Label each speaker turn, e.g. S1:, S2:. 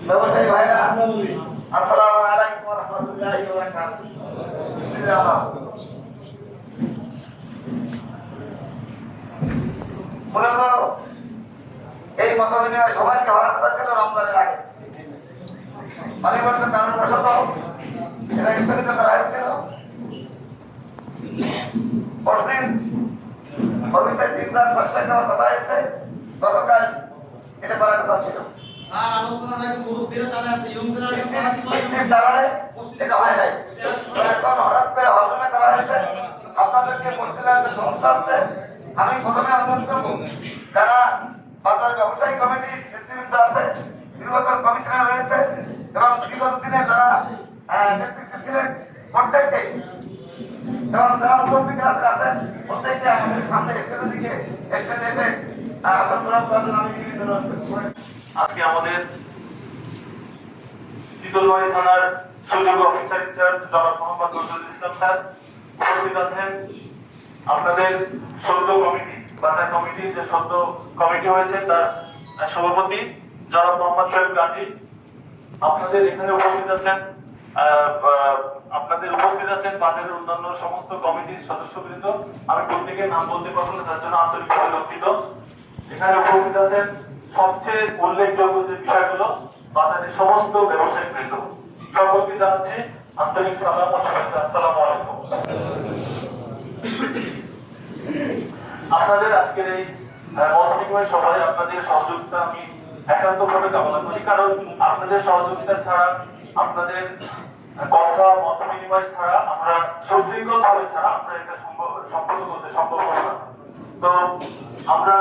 S1: ব্যবসায়ী ভাইরা আসসালামু আলাইকুম ওয়া রাহমাতুল্লাহি ওয়া বারাকাতুহু। মূলত এই মত বিনিময় সবাইকে হওয়ার কথা ছিল রমজানের আগে, অনিবার্য কারণবশত এটা স্থগিত করা হয়েছিল। পরদিন অফিসের 3-4 সাক্ষাৎ হওয়ার কথা হয়েছে, গতকাল এটা করার কথা ছিল। আপনাদেরকে সমস্যা আছে। আমি প্রথমে অনুরোধ করবো, যারা বাজার ব্যবসায়ী কমিটির নেতৃবৃন্দ আছে, নির্বাচন কমিশনার রয়েছে এবং বিগত দিনে যারা নেতৃত্বে ছিলেন প্রত্যেককেই এবং যারা মুরব্বী ক্লাসে আছেন প্রত্যেককে আমাদের সামনে স্টেজের দিকে এসে আসন গ্রহণ করার জন্য আমি নিবেদন করছি।
S2: আজকে আমাদের শীতলবাড়ি থানার সুযোগ্য অফিসার ইনচার্জ জনাব মোহাম্মদ নজরুল ইসলাম স্যার উপস্থিত আছেন। আপনাদের সদ্য কমিটি বাজার কমিটির যে সদ্য কমিটি হয়েছে তার সভাপতি জনাব মোহাম্মদ শোয়েব গাজী আপনাদের এখানে উপস্থিত আছেন। বাজারের অন্যান্য সমস্ত কমিটির সদস্যবৃন্দ। আমি প্রত্যেকের নাম বলতে পারবো না, তার জন্য আন্তরিকভাবে দুঃখিত। এখানে উপস্থিত আছেন সবচেয়ে উল্লেখযোগ্য যে বিষয়গুলো বাজারের সমস্ত ব্যবসায়িক বৃন্দ, সকলকে জানাচ্ছি আন্তরিক সালাম ও শুভেচ্ছা। আসসালামু আলাইকুম। আপনাদের আজকের এই মতবিনিময় সভায় আপনাদের সহযোগিতা আমি একান্তভাবে কামনা করি, কারণ আপনাদের সহযোগিতা ছাড়া, আপনাদের কথা মত বিনিময় ছাড়া, আমরা সুশৃঙ্খল ভাবে ছাড়া আমরা এটা সম্পন্ন করতে সম্ভব হবে না। তো আমরা